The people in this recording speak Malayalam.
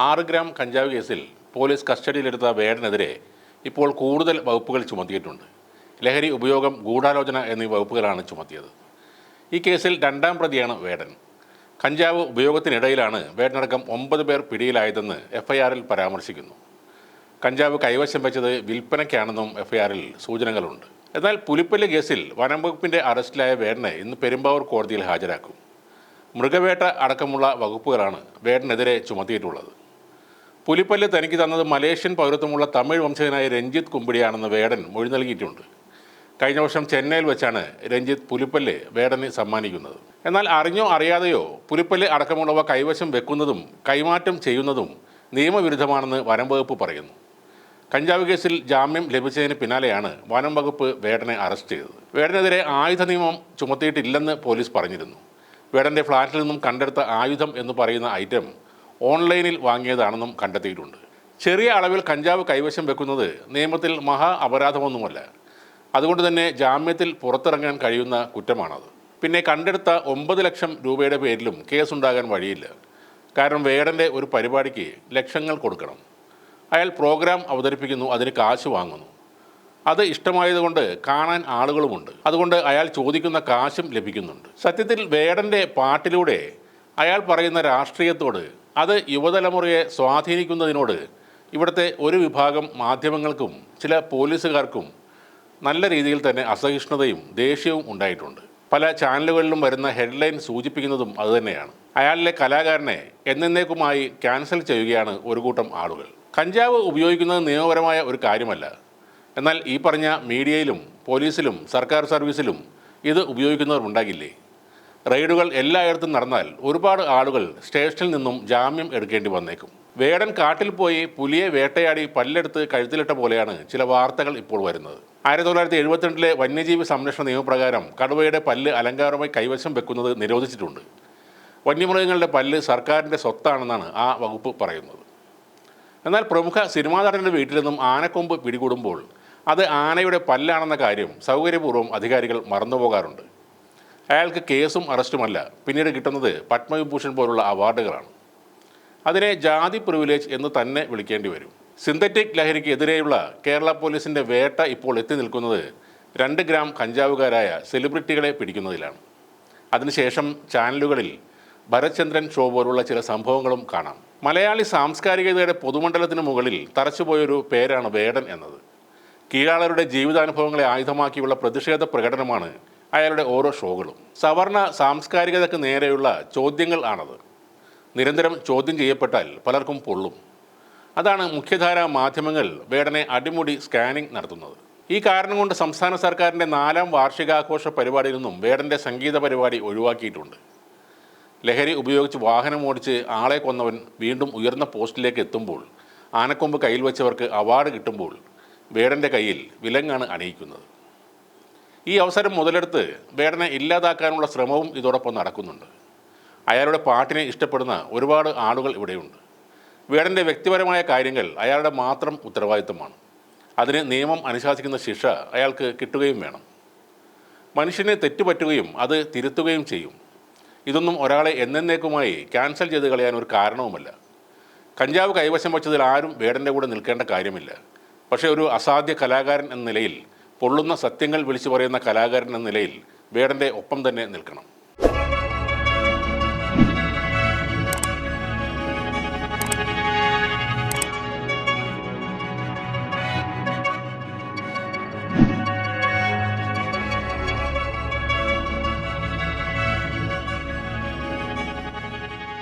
6 ഗ്രാം കഞ്ചാവ് കേസിൽ പോലീസ് കസ്റ്റഡിയിലെടുത്ത വേടനെതിരെ ഇപ്പോൾ കൂടുതൽ വകുപ്പുകൾ ചുമത്തിയിട്ടുണ്ട്. ലഹരി ഉപയോഗം, ഗൂഢാലോചന എന്നീ വകുപ്പുകളാണ് ചുമത്തിയത്. ഈ കേസിൽ 2ാം പ്രതിയാണ് വേടൻ. കഞ്ചാവ് ഉപയോഗത്തിനിടയിലാണ് വേടനടക്കം 9 പേർ പിടിയിലായതെന്ന് എഫ്ഐആറിൽ പരാമർശിക്കുന്നു. കഞ്ചാവ് കൈവശം വെച്ചത് വിൽപ്പനയ്ക്കാണെന്നും എഫ്ഐആറിൽ സൂചനകളുണ്ട്. എന്നാൽ പുലിപ്പല്ല് കേസിൽ വനം വകുപ്പിൻ്റെ അറസ്റ്റിലായ വേടനെ ഇന്ന് പെരുമ്പാവൂർ കോടതിയിൽ ഹാജരാക്കും. മൃഗവേട്ട അടക്കമുള്ള വകുപ്പുകളാണ് വേടനെതിരെ ചുമത്തിയിട്ടുള്ളത്. പുലിപ്പല്ല് തനിക്ക് തന്നത് മലേഷ്യൻ പൗരത്വമുള്ള തമിഴ് വംശജനായ രഞ്ജിത്ത് കുമ്പിടിയാണെന്ന് വേടൻ മൊഴി നൽകിയിട്ടുണ്ട്. കഴിഞ്ഞ വർഷം ചെന്നൈയിൽ വെച്ചാണ് രഞ്ജിത്ത് പുലിപ്പല്ല് വേടന് സമ്മാനിക്കുന്നത്. എന്നാൽ അറിഞ്ഞോ അറിയാതെയോ പുലിപ്പല്ല് അടക്കമുള്ളവ കൈവശം വെക്കുന്നതും കൈമാറ്റം ചെയ്യുന്നതും നിയമവിരുദ്ധമാണെന്ന് വനം വകുപ്പ് പറയുന്നു. കഞ്ചാവ് കേസിൽ ജാമ്യം ലഭിച്ചതിന് പിന്നാലെയാണ് വനം വകുപ്പ് വേടനെ അറസ്റ്റ് ചെയ്തത്. വേടനെതിരെ ആയുധ നിയമം ചുമത്തിയിട്ടില്ലെന്ന് പോലീസ് പറഞ്ഞിരുന്നു. വേടൻ്റെ ഫ്ളാറ്റിൽ നിന്നും കണ്ടെടുത്ത ആയുധം എന്ന് പറയുന്ന ഐറ്റം ഓൺലൈനിൽ വാങ്ങിയതാണെന്നും കണ്ടെത്തിയിട്ടുണ്ട്. ചെറിയ അളവിൽ കഞ്ചാവ് കൈവശം വെക്കുന്നത് നിയമത്തിൽ മഹാ അപരാധമൊന്നുമല്ല. അതുകൊണ്ട് തന്നെ ജാമ്യത്തിൽ പുറത്തിറങ്ങാൻ കഴിയുന്ന കുറ്റമാണത്. പിന്നെ കണ്ടെടുത്ത 9 ലക്ഷം രൂപയുടെ പേരിലും കേസുണ്ടാകാൻ വഴിയില്ല. കാരണം വേടൻ്റെ ഒരു പരിപാടിക്ക് ലക്ഷങ്ങൾ കൊടുക്കണം. അയാൾ പ്രോഗ്രാം അവതരിപ്പിക്കുന്നു, അതിന് കാശ് വാങ്ങുന്നു. അത് ഇഷ്ടമായതുകൊണ്ട് കാണാൻ ആളുകളുമുണ്ട്. അതുകൊണ്ട് അയാൾ ചോദിക്കുന്ന കാശും ലഭിക്കുന്നുണ്ട്. സത്യത്തിൽ വേടൻ്റെ പാട്ടിലൂടെ അയാൾ പറയുന്ന രാഷ്ട്രീയത്തോട്, അത് യുവതലമുറയെ സ്വാധീനിക്കുന്നതിനോട് ഇവിടുത്തെ ഒരു വിഭാഗം മാധ്യമങ്ങൾക്കും ചില പോലീസുകാർക്കും നല്ല രീതിയിൽ തന്നെ അസഹിഷ്ണുതയും ദേഷ്യവും ഉണ്ടായിട്ടുണ്ട്. പല ചാനലുകളിലും വരുന്ന ഹെഡ്ലൈൻ സൂചിപ്പിക്കുന്നതും അതുതന്നെയാണ്. അയാളിലെ കലാകാരനെ എന്നേക്കുമായി ക്യാൻസൽ ചെയ്യുകയാണ് ഒരു കൂട്ടം ആളുകൾ. കഞ്ചാവ് ഉപയോഗിക്കുന്നത് നിയമപരമായ ഒരു കാര്യമല്ല. എന്നാൽ ഈ പറഞ്ഞ മീഡിയയിലും പോലീസിലും സർക്കാർ സർവീസിലും ഇത് ഉപയോഗിക്കുന്നവർ ഉണ്ടാകില്ലേ? റെയ്ഡുകൾ എല്ലായിടത്തും നടന്നാൽ ഒരുപാട് ആളുകൾ സ്റ്റേഷനിൽ നിന്നും ജാമ്യം എടുക്കേണ്ടി വന്നേക്കും. വേടൻ കാട്ടിൽ പോയി പുലിയെ വേട്ടയാടി പല്ലെടുത്ത് കഴുത്തിലിട്ട പോലെയാണ് ചില വാർത്തകൾ ഇപ്പോൾ വരുന്നത്. 1972 വന്യജീവി സംരക്ഷണ നിയമപ്രകാരം കടുവയുടെ പല്ല് അലങ്കാരമായി കൈവശം വെക്കുന്നത് നിരോധിച്ചിട്ടുണ്ട്. വന്യമൃഗങ്ങളുടെ പല്ല് സർക്കാരിൻ്റെ സ്വത്താണെന്നാണ് ആ വകുപ്പ് പറയുന്നത്. എന്നാൽ പ്രമുഖ സിനിമാ നടൻ്റെ വീട്ടിൽ നിന്നും ആനക്കൊമ്പ് പിടികൂടുമ്പോൾ അത് ആനയുടെ പല്ലാണെന്ന കാര്യം സൗകര്യപൂർവ്വം അധികാരികൾ മറന്നുപോകാറുണ്ട്. അയാൾക്ക് കേസും അറസ്റ്റുമല്ല, പിന്നീട് കിട്ടുന്നത് പത്മവിഭൂഷൺ പോലുള്ള അവാർഡുകളാണ്. അതിനെ ജാതി പ്രിവിലേജ് എന്ന് തന്നെ വിളിക്കേണ്ടി വരും. സിന്തറ്റിക് ലഹരിക്ക് എതിരെയുള്ള കേരള പോലീസിൻ്റെ വേട്ട ഇപ്പോൾ എത്തി നിൽക്കുന്നത് 2 ഗ്രാം കഞ്ചാവുകാരായ സെലിബ്രിറ്റികളെ പിടിക്കുന്നതിലാണ്. അതിനുശേഷം ചാനലുകളിൽ ഭരത്ചന്ദ്രൻ ഷോ പോലുള്ള ചില സംഭവങ്ങളും കാണാം. മലയാളി സാംസ്കാരികതയുടെ പൊതുമണ്ഡലത്തിന് മുകളിൽ തറച്ചുപോയൊരു പേരാണ് വേടൻ എന്നത്. കീഴാളരുടെ ജീവിതാനുഭവങ്ങളെ ആയുധമാക്കിയുള്ള പ്രതിഷേധ പ്രകടനമാണ് അയാളുടെ ഓരോ ഷോകളും. സവർണ സാംസ്കാരികതയ്ക്ക് നേരെയുള്ള ചോദ്യങ്ങൾ ആണത്. നിരന്തരം ചോദ്യം ചെയ്യപ്പെട്ടാൽ പലർക്കും പൊള്ളും. അതാണ് മുഖ്യധാരാ മാധ്യമങ്ങൾ വേടനെ അടിമുടി സ്കാനിംഗ് നടത്തുന്നത്. ഈ കാരണം കൊണ്ട് സംസ്ഥാന സർക്കാരിൻ്റെ 4ാം വാർഷികാഘോഷ പരിപാടിയിൽ നിന്നും വേടൻ്റെ സംഗീത പരിപാടി ഒഴിവാക്കിയിട്ടുണ്ട്. ലഹരി ഉപയോഗിച്ച് വാഹനമോടിച്ച് ആളെ കൊന്നവൻ വീണ്ടും ഉയർന്ന പോസ്റ്റിലേക്ക് എത്തുമ്പോൾ, ആനക്കൊമ്പ് കയ്യിൽ വെച്ചവർക്ക് അവാർഡ് കിട്ടുമ്പോൾ വേടൻ്റെ കയ്യിൽ വിലങ്ങാണ് അണിയിക്കുന്നത്. ഈ അവസരം മുതലെടുത്ത് വേടനെ ഇല്ലാതാക്കാനുള്ള ശ്രമവും ഇതോടൊപ്പം നടക്കുന്നുണ്ട്. അയാളുടെ പാട്ടിനെ ഇഷ്ടപ്പെടുന്ന ഒരുപാട് ആളുകൾ ഇവിടെയുണ്ട്. വേടൻ്റെ വ്യക്തിപരമായ കാര്യങ്ങൾ അയാളുടെ മാത്രം ഉത്തരവാദിത്തമാണ്. അതിന് നിയമം അനുശാസിക്കുന്ന ശിക്ഷ അയാൾക്ക് കിട്ടുകയും വേണം. മനുഷ്യനെ തെറ്റുപറ്റുകയും അത് തിരുത്തുകയും ചെയ്യും. ഇതൊന്നും ഒരാളെ എന്നേക്കുമായി ക്യാൻസൽ ചെയ്ത് കളയാൻ ഒരു കാരണവുമല്ല. കഞ്ചാവ് കൈവശം വച്ചതിൽ ആരും വേടൻ്റെ കൂടെ നിൽക്കേണ്ട കാര്യമില്ല. പക്ഷേ ഒരു അസാധ്യ കലാകാരൻ എന്ന നിലയിൽ, പൊള്ളുന്ന സത്യങ്ങൾ വിളിച്ചു പറയുന്ന കലാകാരൻ എന്ന നിലയിൽ വേടൻ്റെ ഒപ്പം തന്നെ നിൽക്കണം.